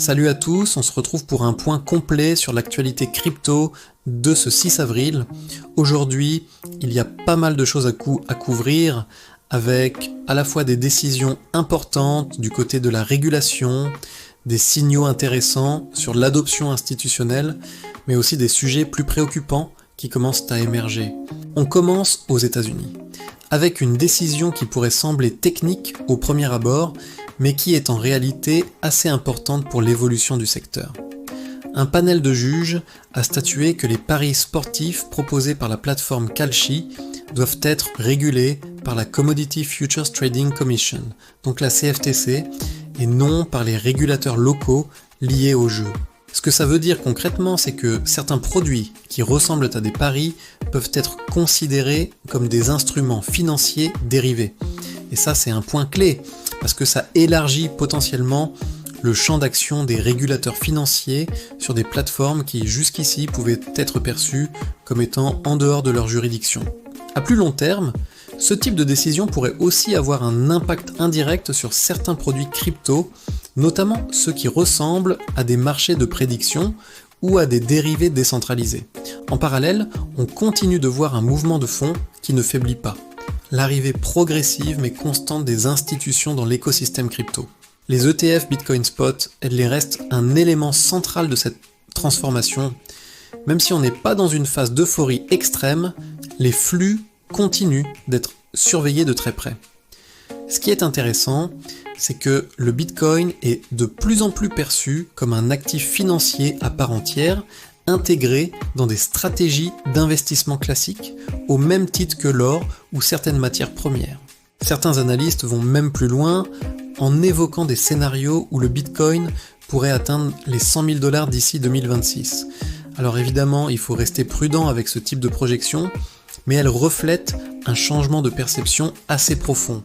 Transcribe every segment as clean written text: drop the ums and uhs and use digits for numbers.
Salut à tous, on se retrouve pour un point complet sur l'actualité crypto de ce 6 avril. Aujourd'hui, il y a pas mal de choses à couvrir avec à la fois des décisions importantes du côté de la régulation, des signaux intéressants sur l'adoption institutionnelle, mais aussi des sujets plus préoccupants qui commencent à émerger. On commence aux États-Unis, avec une décision qui pourrait sembler technique au premier abord, mais qui est en réalité assez importante pour l'évolution du secteur. Un panel de juges a statué que les paris sportifs proposés par la plateforme Kalshi doivent être régulés par la Commodity Futures Trading Commission, donc la CFTC, et non par les régulateurs locaux liés au jeu. Ce que ça veut dire concrètement, c'est que certains produits qui ressemblent à des paris peuvent être considérés comme des instruments financiers dérivés. Et ça, c'est un point clé, parce que ça élargit potentiellement le champ d'action des régulateurs financiers sur des plateformes qui jusqu'ici pouvaient être perçues comme étant en dehors de leur juridiction. À plus long terme, ce type de décision pourrait aussi avoir un impact indirect sur certains produits crypto, notamment ceux qui ressemblent à des marchés de prédiction ou à des dérivés décentralisés. En parallèle, on continue de voir un mouvement de fond qui ne faiblit pas. L'arrivée progressive mais constante des institutions dans l'écosystème crypto. Les ETF Bitcoin Spot les restent un élément central de cette transformation. Même si on n'est pas dans une phase d'euphorie extrême, les flux continuent d'être surveillés de très près. Ce qui est intéressant, c'est que le Bitcoin est de plus en plus perçu comme un actif financier à part entière, intégré dans des stratégies d'investissement classiques, au même titre que l'or ou certaines matières premières. Certains analystes vont même plus loin en évoquant des scénarios où le Bitcoin pourrait atteindre les 100 000 $ d'ici 2026. Alors évidemment, il faut rester prudent avec ce type de projection, mais elle reflète un changement de perception assez profond.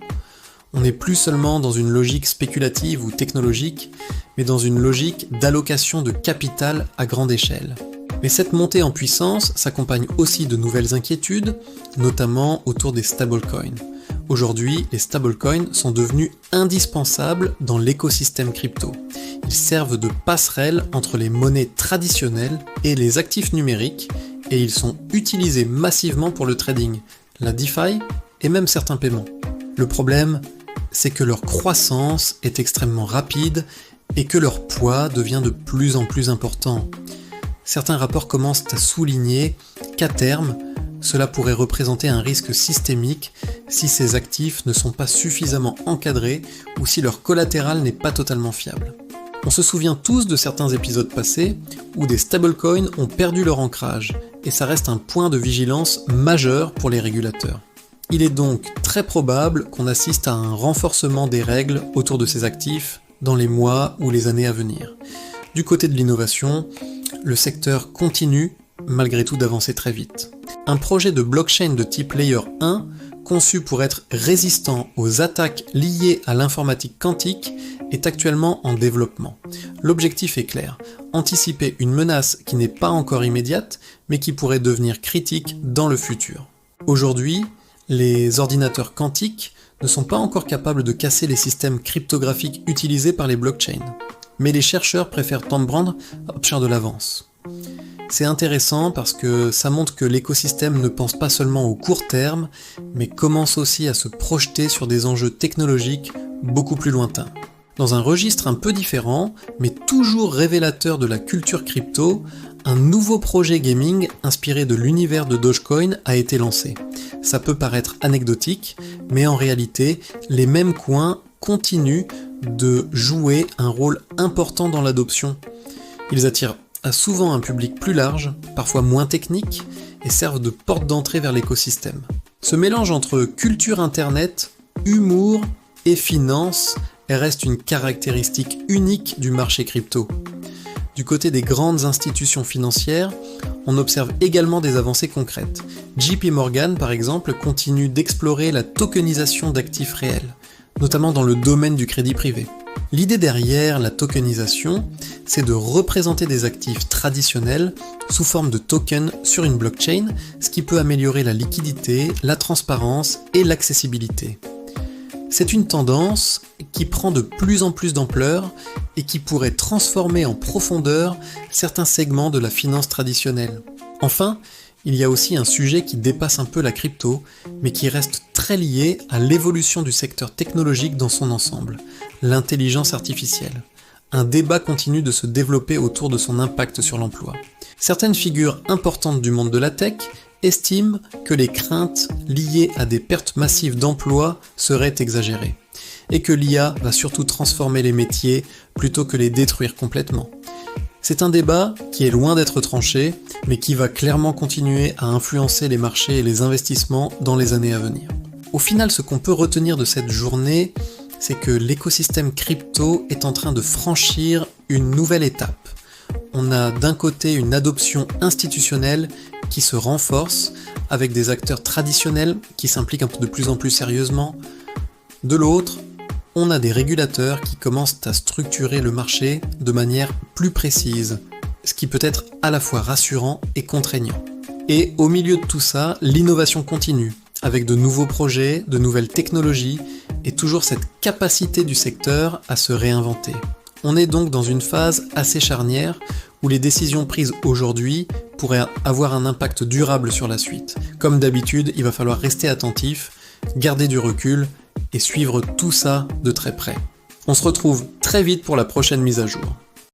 On n'est plus seulement dans une logique spéculative ou technologique, mais dans une logique d'allocation de capital à grande échelle. Mais cette montée en puissance s'accompagne aussi de nouvelles inquiétudes, notamment autour des stablecoins. Aujourd'hui, les stablecoins sont devenus indispensables dans l'écosystème crypto. Ils servent de passerelle entre les monnaies traditionnelles et les actifs numériques, et ils sont utilisés massivement pour le trading, la DeFi et même certains paiements. Le problème, c'est que leur croissance est extrêmement rapide et que leur poids devient de plus en plus important. Certains rapports commencent à souligner qu'à terme, cela pourrait représenter un risque systémique si ces actifs ne sont pas suffisamment encadrés ou si leur collatéral n'est pas totalement fiable. On se souvient tous de certains épisodes passés où des stablecoins ont perdu leur ancrage, et ça reste un point de vigilance majeur pour les régulateurs. Il est donc très probable qu'on assiste à un renforcement des règles autour de ces actifs dans les mois ou les années à venir. Du côté de l'innovation, le secteur continue malgré tout d'avancer très vite. Un projet de blockchain de type Layer 1, conçu pour être résistant aux attaques liées à l'informatique quantique, est actuellement en développement. L'objectif est clair, anticiper une menace qui n'est pas encore immédiate, mais qui pourrait devenir critique dans le futur. Aujourd'hui, les ordinateurs quantiques ne sont pas encore capables de casser les systèmes cryptographiques utilisés par les blockchains, mais les chercheurs préfèrent prendre de l'avance. C'est intéressant parce que ça montre que l'écosystème ne pense pas seulement au court terme, mais commence aussi à se projeter sur des enjeux technologiques beaucoup plus lointains. Dans un registre un peu différent, mais toujours révélateur de la culture crypto, un nouveau projet gaming inspiré de l'univers de Dogecoin a été lancé. Ça peut paraître anecdotique, mais en réalité, les mêmes coins continuent de jouer un rôle important dans l'adoption. Ils attirent souvent un public plus large, parfois moins technique, et servent de porte d'entrée vers l'écosystème. Ce mélange entre culture internet, humour et finance reste une caractéristique unique du marché crypto. Du côté des grandes institutions financières, on observe également des avancées concrètes. JP Morgan, par exemple, continue d'explorer la tokenisation d'actifs réels, notamment dans le domaine du crédit privé. L'idée derrière la tokenisation, c'est de représenter des actifs traditionnels sous forme de tokens sur une blockchain, ce qui peut améliorer la liquidité, la transparence et l'accessibilité. C'est une tendance qui prend de plus en plus d'ampleur et qui pourrait transformer en profondeur certains segments de la finance traditionnelle. Enfin, il y a aussi un sujet qui dépasse un peu la crypto, mais qui reste très lié à l'évolution du secteur technologique dans son ensemble, l'intelligence artificielle. Un débat continue de se développer autour de son impact sur l'emploi. Certaines figures importantes du monde de la tech estiment que les craintes liées à des pertes massives d'emplois seraient exagérées, et que l'IA va surtout transformer les métiers plutôt que les détruire complètement. C'est un débat qui est loin d'être tranché, mais qui va clairement continuer à influencer les marchés et les investissements dans les années à venir. Au final, ce qu'on peut retenir de cette journée, c'est que l'écosystème crypto est en train de franchir une nouvelle étape. On a d'un côté une adoption institutionnelle qui se renforce, avec des acteurs traditionnels qui s'impliquent un peu de plus en plus sérieusement. De l'autre, on a des régulateurs qui commencent à structurer le marché de manière plus précise, ce qui peut être à la fois rassurant et contraignant. Et au milieu de tout ça, l'innovation continue, avec de nouveaux projets, de nouvelles technologies, et toujours cette capacité du secteur à se réinventer. On est donc dans une phase assez charnière, où les décisions prises aujourd'hui pourraient avoir un impact durable sur la suite. Comme d'habitude, il va falloir rester attentif, garder du recul, et suivre tout ça de très près. On se retrouve très vite pour la prochaine mise à jour.